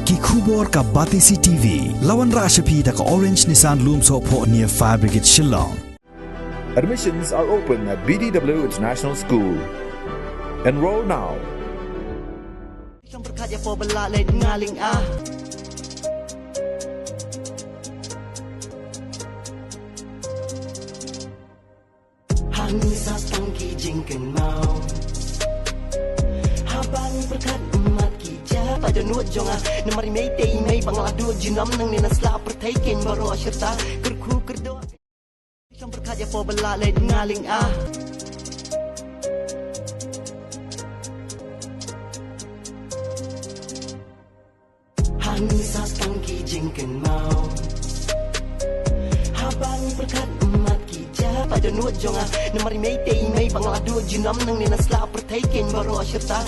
ki khubor ka Batisi TV lawan Rashapi da ka Orange Nissan Loom Sopo near Fire Brigade Shillong. Admissions are open at BDW International School. Enroll now. Pada nuot jonga namari mei tei mei bangla du jinam nang ni nasla pertai ken baro asyirta kerku kerdo kam berkaja po bala le ngaling hani sas tangki jingken mau habang berkat emat kija pada nuot jonga namari mei tei mei bangla du jinam nang ni nasla pertai ken baro asyirta